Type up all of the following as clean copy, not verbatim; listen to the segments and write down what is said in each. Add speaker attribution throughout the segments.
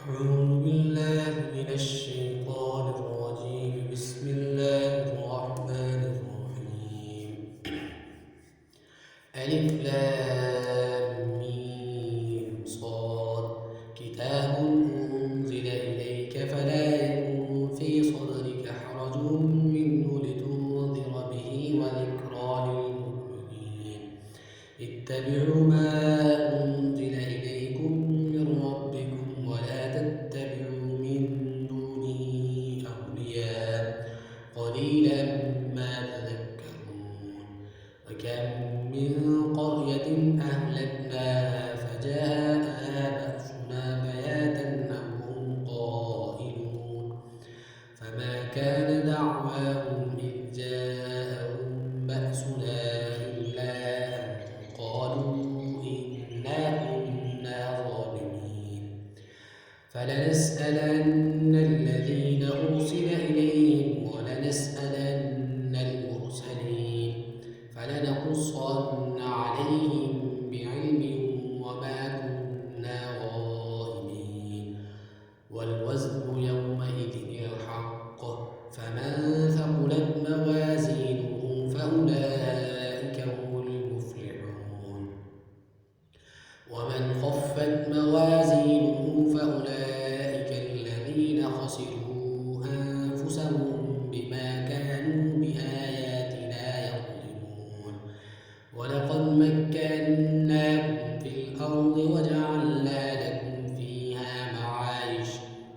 Speaker 1: أعوذ بالله من الشيطان الرجيم. بسم الله الرحمن الرحيم. ألف لام ميم صاد. كتاب أنزل إليك فلا يكن في صدرك حرج منه لتنذر به وذكرى للمؤمنين. اتبعوا ما أنزل إليكم من ربكم ولا تتبعوا من دونه أولياء قليلا ما تذكرون. وكم من قرية أهلكناها فجاءها بأسنا بياتا أو هم قائلون فما كان دعواهم إذ جاءهم بأسنا إلا أن قالوا إنا كنا ظالمين. فلنسألن الذين أرسل إليهم ولنسألن المرسلين فلنقصن عليهم بعلم وما كنا غائبين. والوزن يومئذ الحق فمن ثقلت موازينه فأولئك هم المفلحون ومن خفت موازينه فأولئك الذين خسروا أنفسهم بما كانوا بآياتنا يظلمون. ولقد مكناكم في الأرض وجعلنا لكم فيها معايش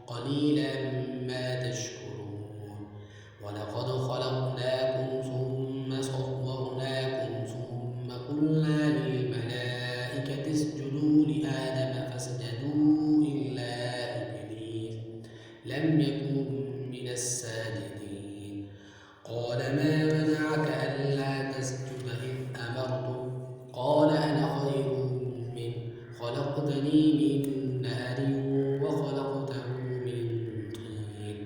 Speaker 1: قليلا ما تشكرون. ولقد خلقناكم ثم صورناكم ثم قلنا للملائكة اسجدوا لآدم فسجدوا إلا إبليس لم يكن من الساجدين. قال ما منعك ألا تسجد إذ أمرتك؟ قال أنا خير منه خلقتني من نار وخلقته من طين.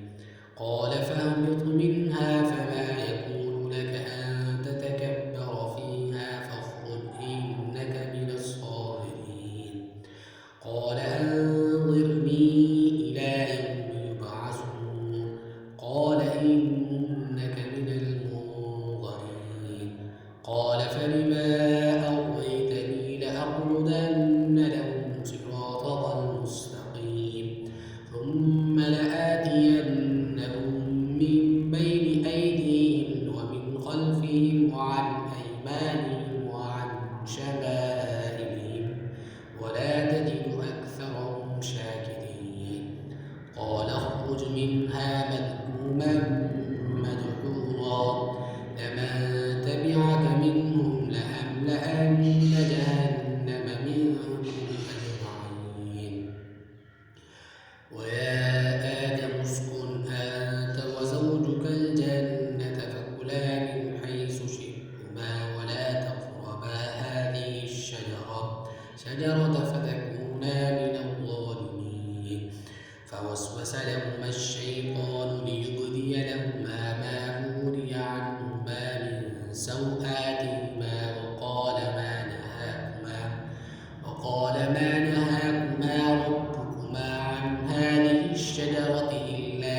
Speaker 1: قال فاهبط منها فما يكون لك أن تتكبر فيها فاخرج إنك من الصاغرين. قال أنظرني إلى يوم يبعثون. قال إنك من المنظرين. قال فبما أغويتني لأقعدن لهم صراطك المستقيم ثم لآتينهم من بين أيديهم ومن خلفهم وعن أيمانهم وعن شمائلهم ولا تجد أكثرهم شاكرين. قال اخرج منها مذءوما مدحورا لمن تبعك منهم لأملأن جهنم منكم أجمعين. ويا آدم اسكن أنت وزوجك الجنة فكلا من حيث شئتما ولا تقربا هذه الشجرة فتكونا من الظالمين. فوسوس لهما الشيطان ليبدي لهما ما وري عنهما من سوآتهما وقال ما نهاكما ربكما عن هذه الشجرة إلا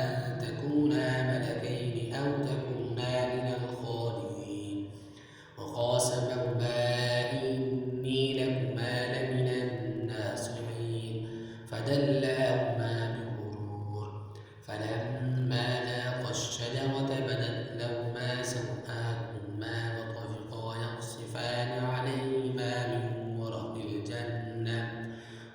Speaker 1: أن تكونا ملكين أو تكونا من الخالدين. وقاسمهما إني لكما لمن الناصحين فدلاهما بغرور. فلما ذاقا الشجرة بدت لهما سوآتهما وطفقا يخصفان عليهما من ورق الجنة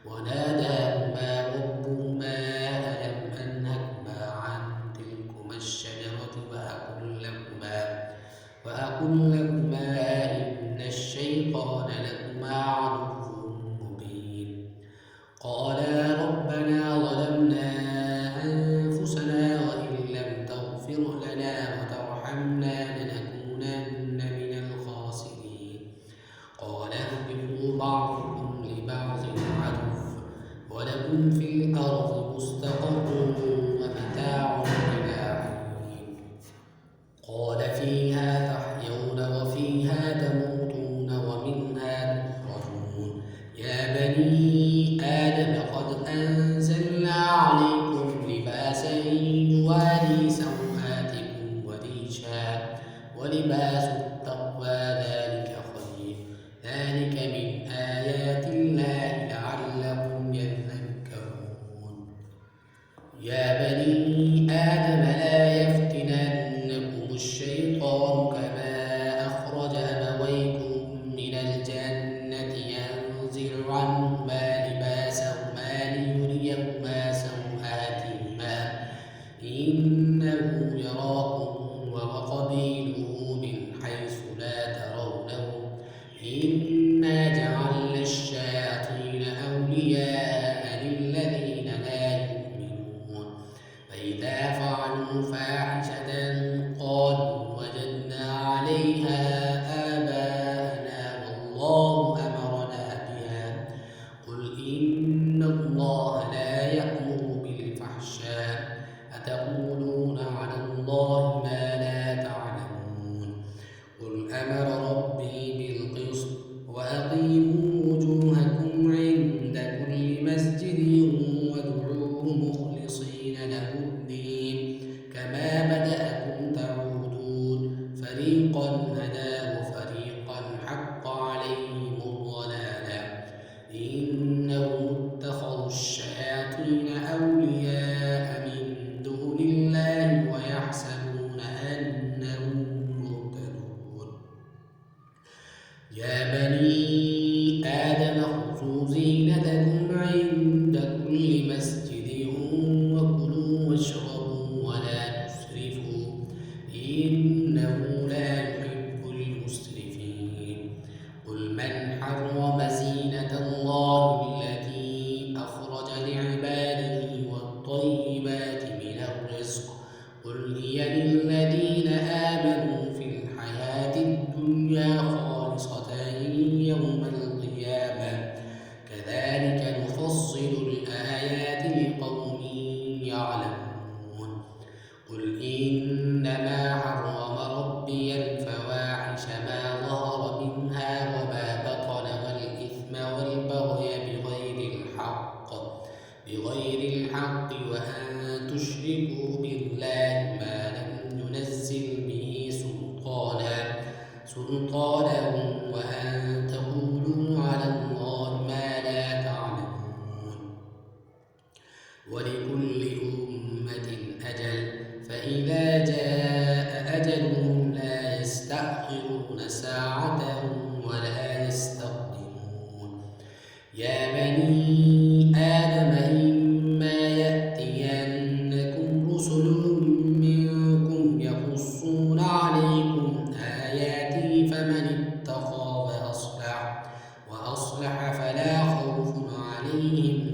Speaker 1: وناداهما ربهما ألم أنهكما عن تلكما الشجرة وأقل لكما إن الشيطان لكما عدو مبين. قالا ربنا ظلمنا أنفسنا وإن لم تغفر لنا وترحمنا لنكونن من الخاسرين. قال اهبطوا بعضكم لبعض عدو ولكم في الأرض مستقر ومتاع إلى حين. قال فيها تحيون وفيها تموتون ومنها تخرجون. يا بني آدم قد أنزلنا تقوى ذلك من آيات الله لعلهم يذكرون. يا بني آدم لا يفتننكم الشيطان كما أخرج أبويكم من الجنة ينزع عنهما لباسهما ليريهما سوآتهما إنه يراكم وقبيله من حيث لا ترونهم إنا جعلنا الشياطين أولياء للذين لا يؤمنون فإذا فعلوا فاحشة قالوا وجدنا عليها آباءنا والله أمرنا بها قل إن الله لا يأمر بالفحشاء أتقولون على الله ما لا تعلمون قل أمر ربي بالقسط وأقيموا وجوهكم عند كل مسجد وادعوه مخلصين له الدين كما بدأكم تعودون فريقا هدى وفريقا حق عليهم الضلالة إنهم اتخذوا الشياطين أولياء من دون الله ويحسبون أنهم مهتدون. يا بني آدم خذوا زينتكم عند كل مسجد وكلوا واشربوا ولا تسرفوا إنه لا يحب المسرفين قل من حرم زينة الله التي أخرج لعباده والطيبات من الرزق قل هي للذين آمنوا في الحياة الدنيا خالصة يوم القيامة كذلك نفصل الآيات لقوم يعلمون قل إنما حرم ربي الفواحش ما ظهر منها وما بطن والإثم والبغي بغير الحق وأن تشركوا بالله ما لم ينزل به سلطانا وأن تقولوا على الله ما لا تعلمون ولكل أمة أجل فإذا جاء أجلهم لا يستأخرون ساعة ولا يستقدمون. يا بني آدم إما يأتينكم رسل منكم يقصون عليكم آياتي فمن اتقى وأصلح فلا خوف عليهم